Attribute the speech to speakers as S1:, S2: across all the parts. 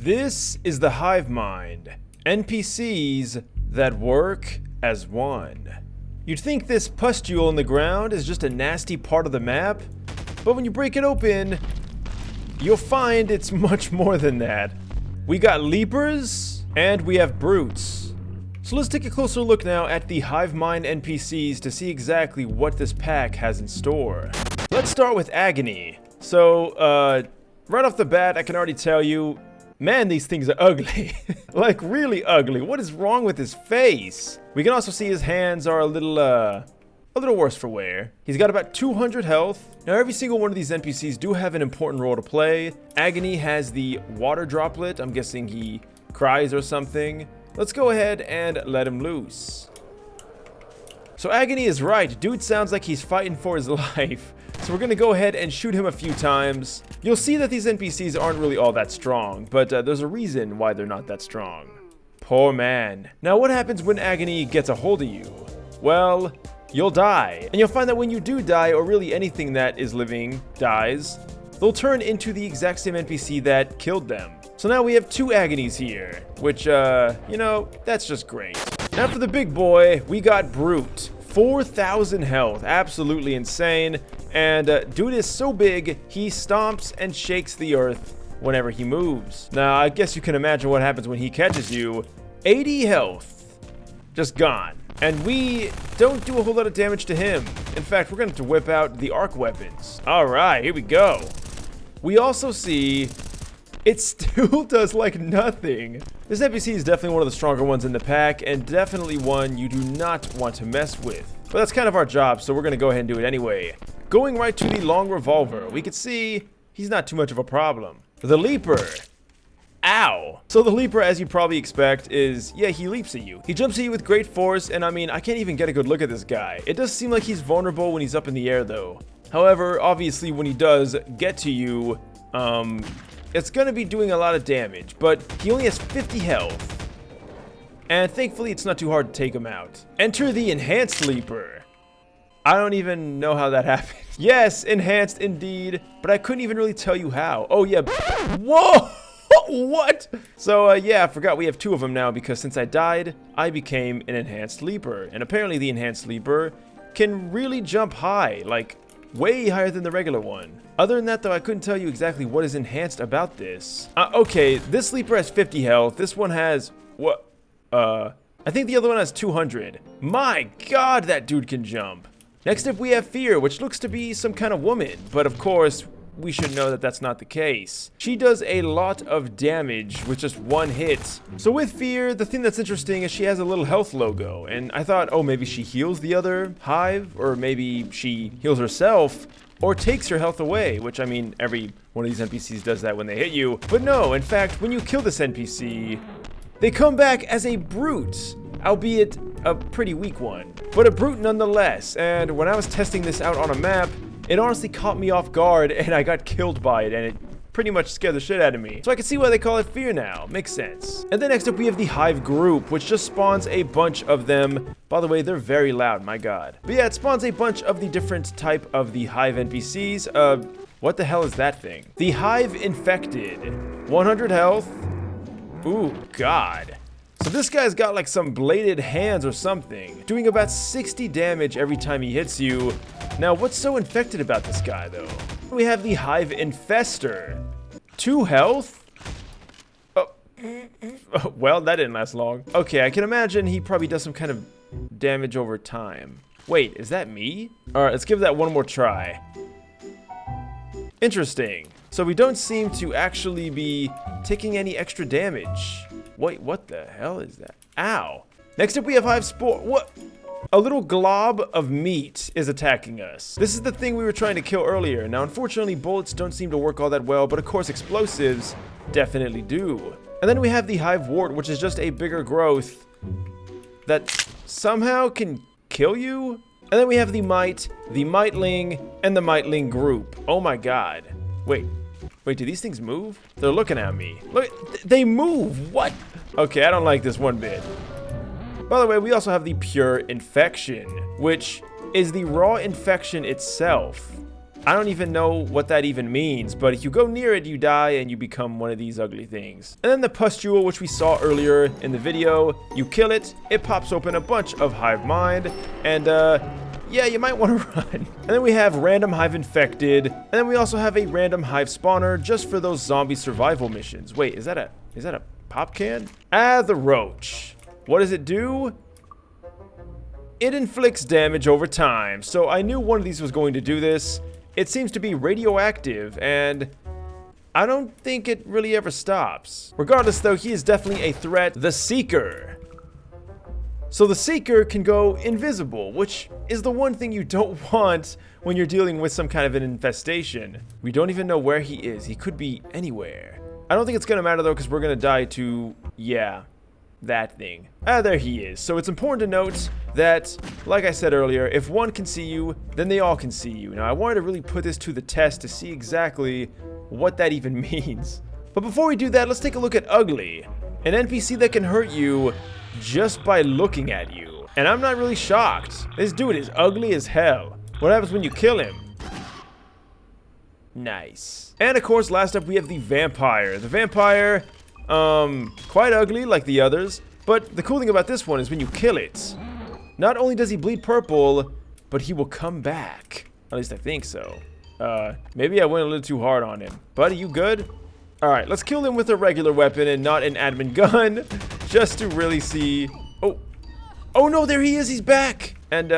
S1: This is the Hive Mind NPCs that work as one. You'd think this pustule in the ground is just a nasty part of the map, but when you break it open, you'll find it's much more than that. We got leapers, and we have brutes. So let's take a closer look now at the Hive Mind NPCs to see exactly what this pack has in store. Let's start with Agony. So, right off the bat, I can already tell you, man, these things are ugly. Like, really ugly. What is wrong with his face? We can also see his hands are a little worse for wear. He's got about 200 health. Now, every single one of these NPCs do have an important role to play. Agony has the water droplet. I'm guessing he cries or something. Let's go ahead and let him loose. So Agony is right. Dude sounds like he's fighting for his life. So we're gonna go ahead and shoot him a few times. You'll see that these NPCs aren't really all that strong, but there's a reason why they're not that strong. Poor man. Now what happens when Agony gets a hold of you? Well, you'll die. And you'll find that when you do die, or really anything that is living dies, they'll turn into the exact same NPC that killed them. So now we have 2 Agonies here, which, you know, that's just great. Now for the big boy, we got Brute. 4,000 health, absolutely insane. And dude is so big, he stomps and shakes the earth whenever he moves. Now, I guess you can imagine what happens when he catches you. 80 health, just gone. And we don't do a whole lot of damage to him. In fact, we're going to have to whip out the arc weapons. All right, here we go. We also see it still does like nothing. This NPC is definitely one of the stronger ones in the pack, and definitely one you do not want to mess with. But that's kind of our job, so we're going to go ahead and do it anyway. Going right to the long revolver, we can see he's not too much of a problem. The leaper. Ow. So the leaper, as you probably expect, is, yeah, he leaps at you. He jumps at you with great force, and I mean, I can't even get a good look at this guy. It does seem like he's vulnerable when he's up in the air, though. However, obviously, when he does get to you, it's going to be doing a lot of damage, but he only has 50 health. And thankfully, it's not too hard to take him out. Enter the Enhanced Leaper. I don't even know how that happened. Yes, enhanced indeed, but I couldn't even really tell you how. Oh, yeah. Whoa! What? So, yeah, I forgot we have 2 of them now because since I died, I became an Enhanced Leaper. And apparently the Enhanced Leaper can really jump high, like way higher than the regular one. Other than that, though, I couldn't tell you exactly what is enhanced about this. Okay, this Leaper has 50 health. This one has, what? I think the other one has 200. My God, that dude can jump. Next up, we have Fear, which looks to be some kind of woman. But of course, we should know that that's not the case. She does a lot of damage with just 1 hit. So with Fear, the thing that's interesting is she has a little health logo. And I thought, oh, maybe she heals the other hive, or maybe she heals herself, or takes your health away, which, I mean, every one of these NPCs does that when they hit you. But no, in fact, when you kill this NPC, they come back as a brute, albeit a pretty weak one, but a brute nonetheless. And when I was testing this out on a map, it honestly caught me off guard, and I got killed by it, and it pretty much scared the shit out of me. So I can see why they call it Fear now. Makes sense. And then next up, we have the Hive Group, which just spawns a bunch of them. By the way, they're very loud, my God. But yeah, it spawns a bunch of the different type of the Hive NPCs. What the hell is that thing? The Hive Infected. 100 health. Ooh, God. So this guy's got like some bladed hands or something, doing about 60 damage every time he hits you. Now, what's so infected about this guy, though? We have the Hive Infester. 2 health? Oh, well, that didn't last long. Okay, I can imagine he probably does some kind of damage over time. Wait, is that me? All right, let's give that one more try. Interesting. So we don't seem to actually be taking any extra damage. Wait, what the hell is that? Ow. Next up, we have Hive Spore. What? A little glob of meat is attacking us. This is the thing we were trying to kill earlier. Now, unfortunately, bullets don't seem to work all that well, but of course, explosives definitely do. And then we have the Hive Wart, which is just a bigger growth that somehow can kill you. And then we have the Mite, the Miteling, and the Miteling Group. Oh my God. Wait, do these things move? They're looking at me. Look, they move. What? Okay, I don't like this one bit. By the way, we also have the Pure Infection, which is the raw infection itself. I don't even know what that even means, but if you go near it, you die and you become one of these ugly things. And then the pustule, which we saw earlier in the video, you kill it, it pops open a bunch of Hive Mind, and yeah, you might want to run. And then we have random Hive infected, and then we also have a random Hive spawner just for those zombie survival missions. Wait, is that a pop can? Ah, the Roach. What does it do? It inflicts damage over time, so I knew one of these was going to do this. It seems to be radioactive, and I don't think it really ever stops. Regardless, though, he is definitely a threat. The Seeker. So the Seeker can go invisible, which is the one thing you don't want when you're dealing with some kind of an infestation. We don't even know where he is. He could be anywhere. I don't think it's going to matter, though, because we're going to die to, yeah, that thing. Ah, there he is. So it's important to note that, like I said earlier, if one can see you, then they all can see you. Now, I wanted to really put this to the test to see exactly what that even means. But before we do that, let's take a look at Ugly, an NPC that can hurt you just by looking at you. And I'm not really shocked. This dude is ugly as hell. What happens when you kill him? Nice. And of course, last up we have the Vampire. The Vampire, quite ugly like the others, but the cool thing about this one is when you kill it, not only does he bleed purple, but he will come back. At least I think so. Maybe I went a little too hard on him. Buddy, you good? Alright, let's kill him with a regular weapon and not an admin gun, just to really see. Oh no, there he is, he's back! And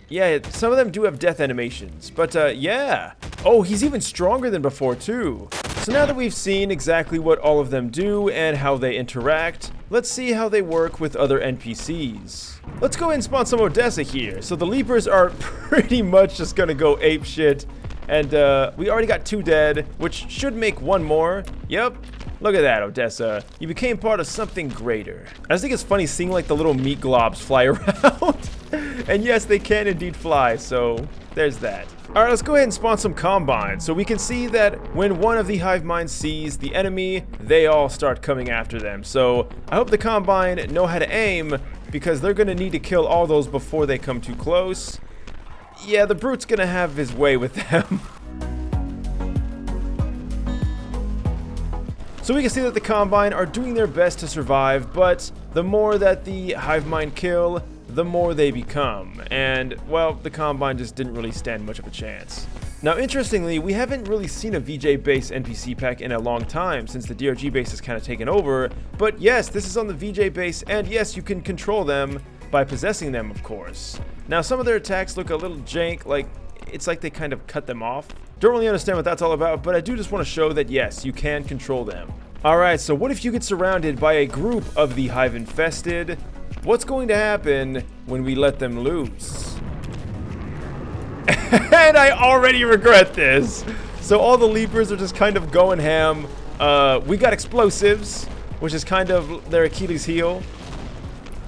S1: yeah, some of them do have death animations, but yeah. Oh, he's even stronger than before too. So now that we've seen exactly what all of them do and how they interact, let's see how they work with other NPCs. Let's go ahead and spawn some Odessa here. So the Leapers are pretty much just gonna go ape shit. And we already got 2 dead, which should make 1 more. Yep. Look at that, Odessa. You became part of something greater. I just think it's funny seeing like the little meat globs fly around. And yes, they can indeed fly, so there's that. Alright, let's go ahead and spawn some Combines. So we can see that when one of the Hive Mind sees the enemy, they all start coming after them. So I hope the Combine know how to aim, because they're gonna need to kill all those before they come too close. Yeah, the Brute's gonna have his way with them. So we can see that the Combine are doing their best to survive, but the more that the Hive Mind kill, the more they become. And, well, the Combine just didn't really stand much of a chance. Now, interestingly, we haven't really seen a VJ-based NPC pack in a long time, since the DRG base has kind of taken over. But yes, this is on the VJ base, and yes, you can control them by possessing them, of course. Now, some of their attacks look a little jank, like it's like they kind of cut them off. Don't really understand what that's all about, but I do just want to show that yes, you can control them. Alright, so what if you get surrounded by a group of the Hive Infested? What's going to happen when we let them loose? And I already regret this. So all the Leapers are just kind of going ham. We got explosives, which is kind of their Achilles heel.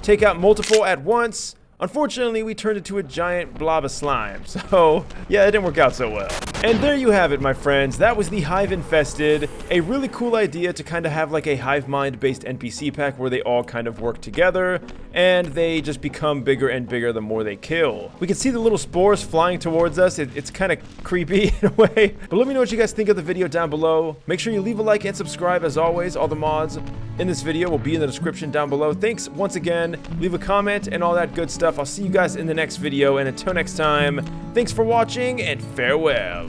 S1: Take out multiple at once. Unfortunately, we turned into a giant blob of slime, so yeah, it didn't work out so well. And there you have it, my friends. That was the Hive Infested. A really cool idea to kind of have like a Hive Mind based NPC pack where they all kind of work together and they just become bigger and bigger the more they kill. We can see the little spores flying towards us. It's kind of creepy in a way. But let me know what you guys think of the video down below. Make sure you leave a like and subscribe as always. All the mods in this video will be in the description down below. Thanks once again. Leave a comment and all that good stuff. I'll see you guys in the next video, and until next time, thanks for watching and farewell.